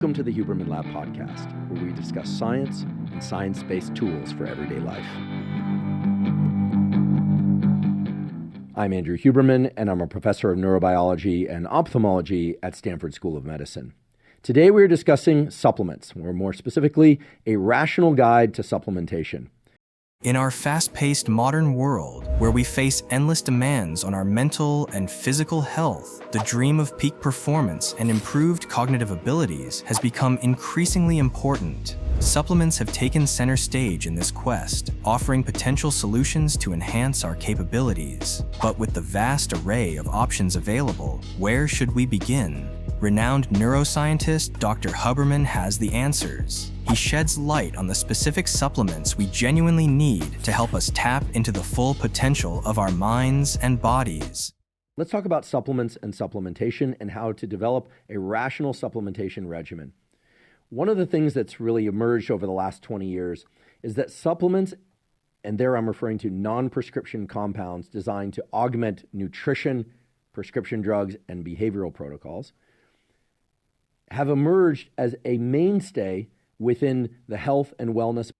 Welcome to the Huberman Lab podcast, where we discuss science and science-based tools for everyday life. I'm Andrew Huberman, and I'm a professor of neurobiology and ophthalmology at Stanford School of Medicine. Today we're discussing supplements, or more specifically, a rational guide to supplementation. In our fast-paced modern world, where we face endless demands on our mental and physical health, the dream of peak performance and improved cognitive abilities has become increasingly important. Supplements have taken center stage in this quest, offering potential solutions to enhance our capabilities. But with the vast array of options available, where should we begin? Renowned neuroscientist Dr. Huberman has the answers. He sheds light on the specific supplements we genuinely need to help us tap into the full potential of our minds and bodies. Let's talk about supplements and supplementation and how to develop a rational supplementation regimen. One of the things that's really emerged over the last 20 years is that supplements, and there I'm referring to non-prescription compounds designed to augment nutrition, prescription drugs, and behavioral protocols, have emerged as a mainstay within the health and wellness.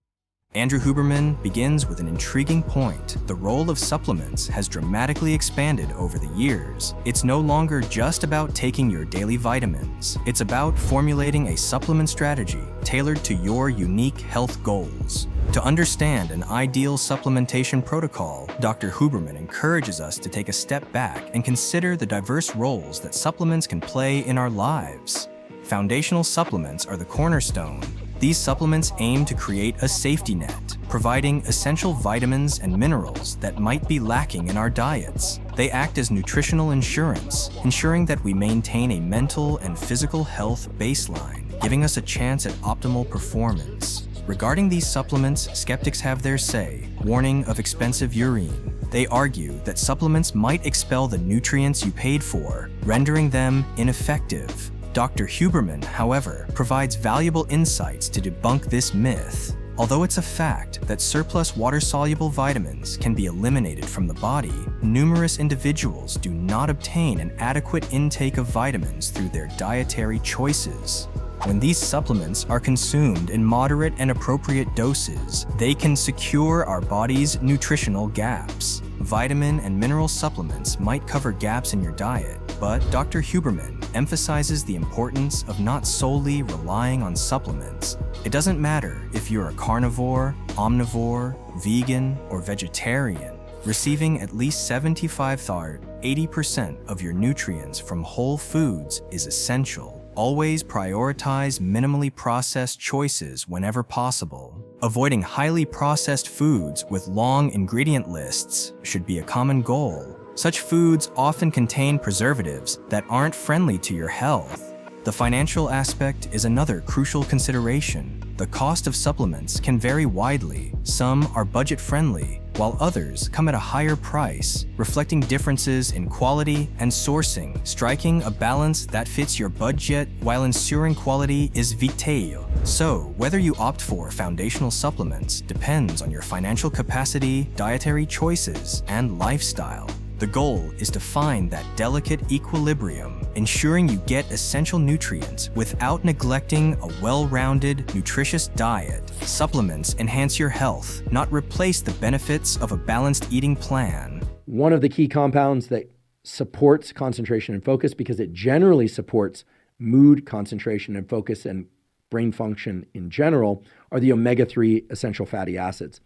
Andrew Huberman begins with an intriguing point. The role of supplements has dramatically expanded over the years. It's no longer just about taking your daily vitamins. It's about formulating a supplement strategy tailored to your unique health goals. To understand an ideal supplementation protocol, Dr. Huberman encourages us to take a step back and consider the diverse roles that supplements can play in our lives. Foundational supplements are the cornerstone. These supplements aim to create a safety net, providing essential vitamins and minerals that might be lacking in our diets. They act as nutritional insurance, ensuring that we maintain a mental and physical health baseline, giving us a chance at optimal performance. Regarding these supplements, skeptics have their say, warning of expensive urine. They argue that supplements might expel the nutrients you paid for, rendering them ineffective. Dr. Huberman, however, provides valuable insights to debunk this myth. Although it's a fact that surplus water-soluble vitamins can be eliminated from the body, numerous individuals do not obtain an adequate intake of vitamins through their dietary choices. When these supplements are consumed in moderate and appropriate doses, they can secure our body's nutritional gaps. Vitamin and mineral supplements might cover gaps in your diet, but Dr. Huberman emphasizes the importance of not solely relying on supplements. It doesn't matter if you're a carnivore, omnivore, vegan, or vegetarian. Receiving at least 75–80% of your nutrients from whole foods is essential. Always prioritize minimally processed choices whenever possible. Avoiding highly processed foods with long ingredient lists should be a common goal. Such foods often contain preservatives that aren't friendly to your health. The financial aspect is another crucial consideration. The cost of supplements can vary widely. Some are budget-friendly, while others come at a higher price, reflecting differences in quality and sourcing. Striking a balance that fits your budget while ensuring quality is vital. So, whether you opt for foundational supplements depends on your financial capacity, dietary choices, and lifestyle. The goal is to find that delicate equilibrium, ensuring you get essential nutrients without neglecting a well-rounded, nutritious diet. Supplements enhance your health, not replace the benefits of a balanced eating plan. One of the key compounds that supports concentration and focus, because it generally supports mood, concentration, and focus and brain function in general, are the omega-3 essential fatty acids.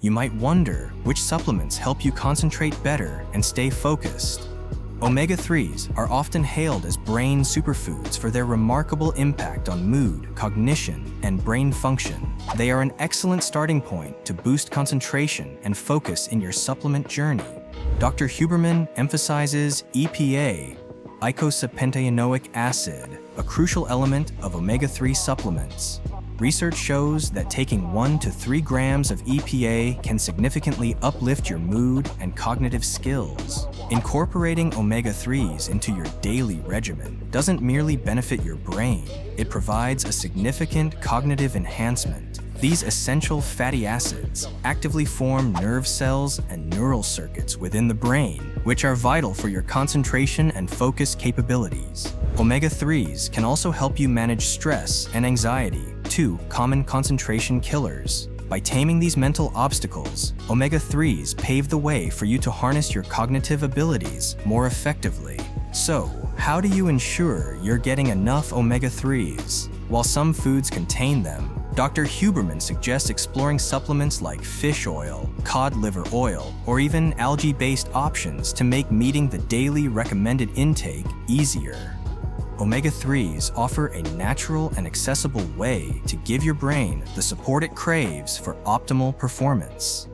You might wonder which supplements help you concentrate better and stay focused. Omega-3s are often hailed as brain superfoods for their remarkable impact on mood, cognition, and brain function. They are an excellent starting point to boost concentration and focus in your supplement journey. Dr. Huberman emphasizes EPA, eicosapentaenoic acid, a crucial element of omega-3 supplements. Research shows that taking 1 to 3 grams of EPA can significantly uplift your mood and cognitive skills. Incorporating omega-3s into your daily regimen doesn't merely benefit your brain, it provides a significant cognitive enhancement. These essential fatty acids actively form nerve cells and neural circuits within the brain, which are vital for your concentration and focus capabilities. Omega-3s can also help you manage stress and anxiety, two common concentration killers. By taming these mental obstacles, omega-3s pave the way for you to harness your cognitive abilities more effectively. So, how do you ensure you're getting enough omega-3s? While some foods contain them, Dr. Huberman suggests exploring supplements like fish oil, cod liver oil, or even algae-based options to make meeting the daily recommended intake easier. Omega-3s offer a natural and accessible way to give your brain the support it craves for optimal performance.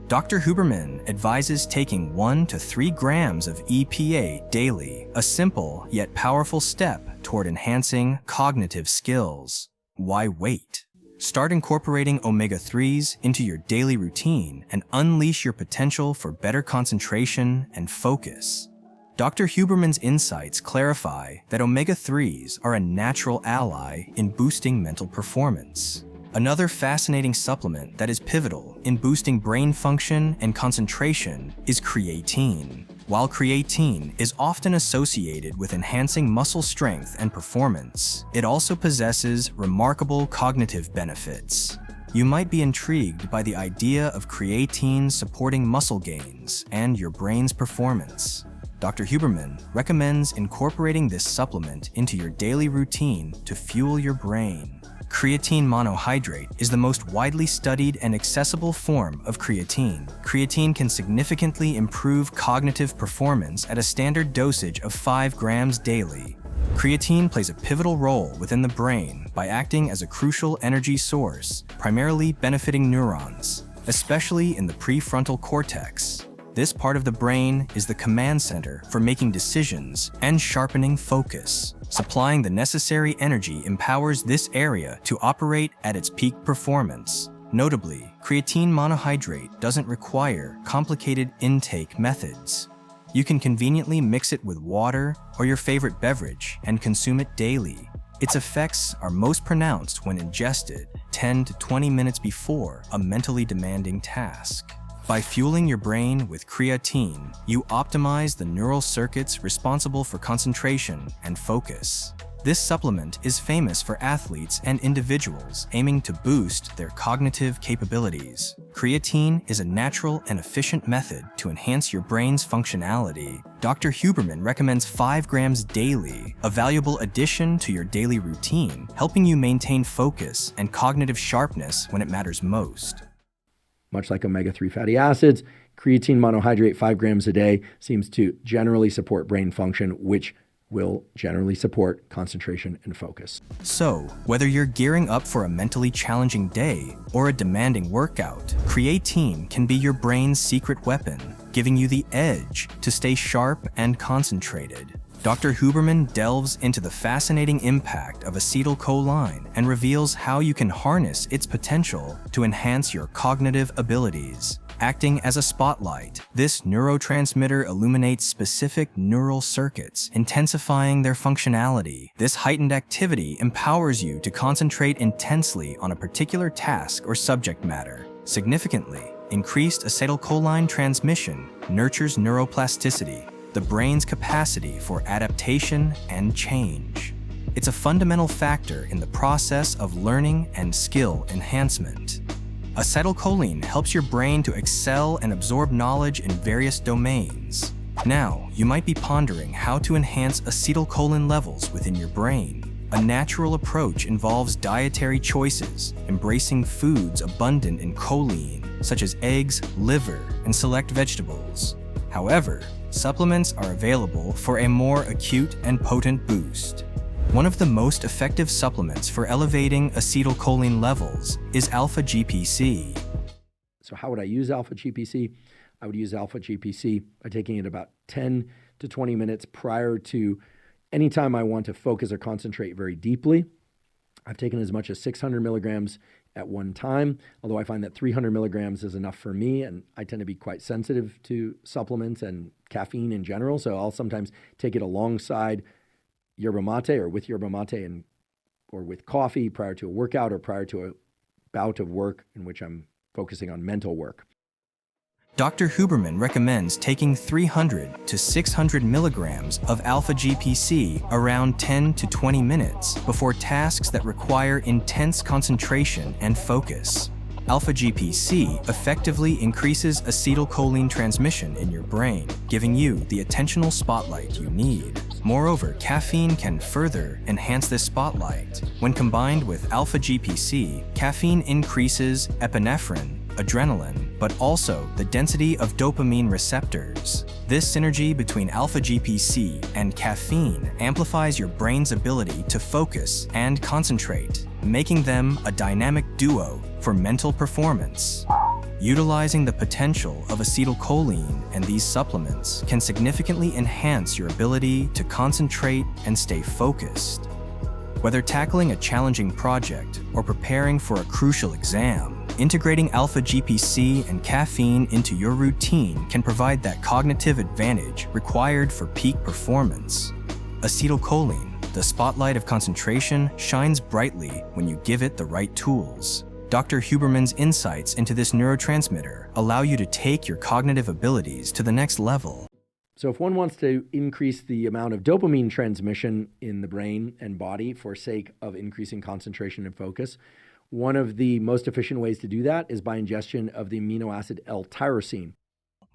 Dr. Huberman advises taking 1 to 3 grams of EPA daily, a simple yet powerful step toward enhancing cognitive skills. Why wait? Start incorporating omega-3s into your daily routine and unleash your potential for better concentration and focus. Dr. Huberman's insights clarify that omega-3s are a natural ally in boosting mental performance. Another fascinating supplement that is pivotal in boosting brain function and concentration is creatine. While creatine is often associated with enhancing muscle strength and performance, it also possesses remarkable cognitive benefits. You might be intrigued by the idea of creatine supporting muscle gains and your brain's performance. Dr. Huberman recommends incorporating this supplement into your daily routine to fuel your brain. Creatine monohydrate is the most widely studied and accessible form of creatine. Creatine can significantly improve cognitive performance at a standard dosage of 5 grams daily. Creatine plays a pivotal role within the brain by acting as a crucial energy source, primarily benefiting neurons, especially in the prefrontal cortex. This part of the brain is the command center for making decisions and sharpening focus. Supplying the necessary energy empowers this area to operate at its peak performance. Notably, creatine monohydrate doesn't require complicated intake methods. You can conveniently mix it with water or your favorite beverage and consume it daily. Its effects are most pronounced when ingested 10 to 20 minutes before a mentally demanding task. By fueling your brain with creatine, you optimize the neural circuits responsible for concentration and focus. This supplement is famous for athletes and individuals aiming to boost their cognitive capabilities. Creatine is a natural and efficient method to enhance your brain's functionality. Dr. Huberman recommends 5 grams daily, a valuable addition to your daily routine, helping you maintain focus and cognitive sharpness when it matters most. Much like omega-3 fatty acids, creatine monohydrate 5 grams a day seems to generally support brain function, which will generally support concentration and focus. So, whether you're gearing up for a mentally challenging day or a demanding workout, creatine can be your brain's secret weapon, giving you the edge to stay sharp and concentrated. Dr. Huberman delves into the fascinating impact of acetylcholine and reveals how you can harness its potential to enhance your cognitive abilities. Acting as a spotlight, this neurotransmitter illuminates specific neural circuits, intensifying their functionality. This heightened activity empowers you to concentrate intensely on a particular task or subject matter. Significantly, increased acetylcholine transmission nurtures neuroplasticity, the brain's capacity for adaptation and change. It's a fundamental factor in the process of learning and skill enhancement. Acetylcholine helps your brain to excel and absorb knowledge in various domains. Now, you might be pondering how to enhance acetylcholine levels within your brain. A natural approach involves dietary choices, embracing foods abundant in choline, such as eggs, liver, and select vegetables. However, supplements are available for a more acute and potent boost. One of the most effective supplements for elevating acetylcholine levels is alpha-GPC. So how would I use alpha-GPC? I would use alpha-GPC by taking it about 10 to 20 minutes prior to any time I want to focus or concentrate very deeply. I've taken as much as 600 milligrams at one time, although I find that 300 milligrams is enough for me, and I tend to be quite sensitive to supplements and caffeine in general, so I'll sometimes take it alongside yerba mate or with yerba mate or with coffee prior to a workout or prior to a bout of work in which I'm focusing on mental work. Dr. Huberman recommends taking 300 to 600 milligrams of alpha GPC around 10 to 20 minutes before tasks that require intense concentration and focus. Alpha GPC effectively increases acetylcholine transmission in your brain, giving you the attentional spotlight you need. Moreover, caffeine can further enhance this spotlight. When combined with alpha GPC, caffeine increases epinephrine, adrenaline, but also the density of dopamine receptors. This synergy between alpha GPC and caffeine amplifies your brain's ability to focus and concentrate, making them a dynamic duo for mental performance. Utilizing the potential of acetylcholine and these supplements can significantly enhance your ability to concentrate and stay focused. Whether tackling a challenging project or preparing for a crucial exam, integrating alpha GPC and caffeine into your routine can provide that cognitive advantage required for peak performance. Acetylcholine, the spotlight of concentration, shines brightly when you give it the right tools. Dr. Huberman's insights into this neurotransmitter allow you to take your cognitive abilities to the next level. So if one wants to increase the amount of dopamine transmission in the brain and body for sake of increasing concentration and focus, one of the most efficient ways to do that is by ingestion of the amino acid L-tyrosine.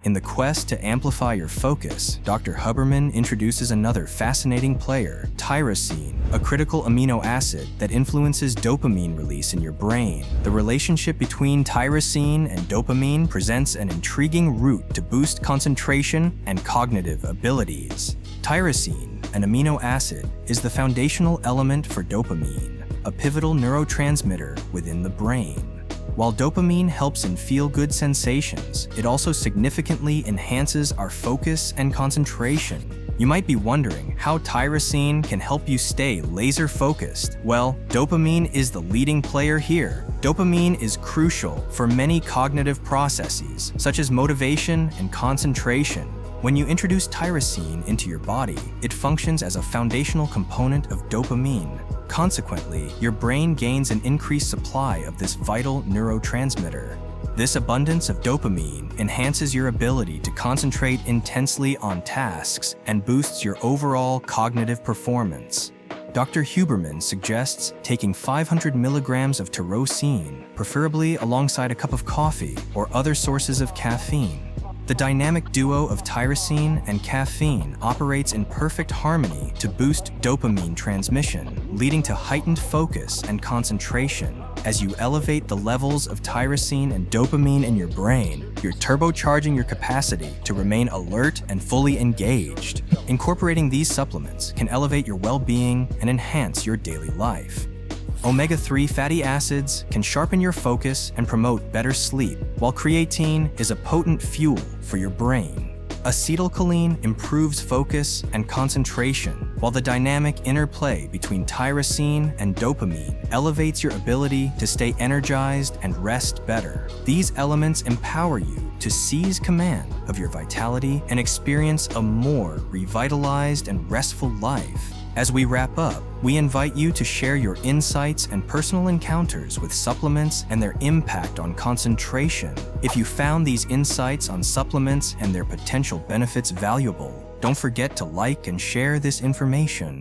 In the quest to amplify your focus, Dr. Huberman introduces another fascinating player, tyrosine, a critical amino acid that influences dopamine release in your brain. The relationship between tyrosine and dopamine presents an intriguing route to boost concentration and cognitive abilities. Tyrosine, an amino acid, is the foundational element for dopamine, a pivotal neurotransmitter within the brain. While dopamine helps in feel-good sensations, it also significantly enhances our focus and concentration. You might be wondering how tyrosine can help you stay laser-focused. Well, dopamine is the leading player here. Dopamine is crucial for many cognitive processes, such as motivation and concentration. When you introduce tyrosine into your body, it functions as a foundational component of dopamine. Consequently, your brain gains an increased supply of this vital neurotransmitter. This abundance of dopamine enhances your ability to concentrate intensely on tasks and boosts your overall cognitive performance. Dr. Huberman suggests taking 500 milligrams of tyrosine, preferably alongside a cup of coffee or other sources of caffeine. The dynamic duo of tyrosine and caffeine operates in perfect harmony to boost dopamine transmission, leading to heightened focus and concentration. As you elevate the levels of tyrosine and dopamine in your brain, you're turbocharging your capacity to remain alert and fully engaged. Incorporating these supplements can elevate your well-being and enhance your daily life. Omega-3 fatty acids can sharpen your focus and promote better sleep, while creatine is a potent fuel for your brain. Acetylcholine improves focus and concentration, while the dynamic interplay between tyrosine and dopamine elevates your ability to stay energized and rest better. These elements empower you to seize command of your vitality and experience a more revitalized and restful life. As we wrap up, we invite you to share your insights and personal encounters with supplements and their impact on concentration. If you found these insights on supplements and their potential benefits valuable, don't forget to like and share this information.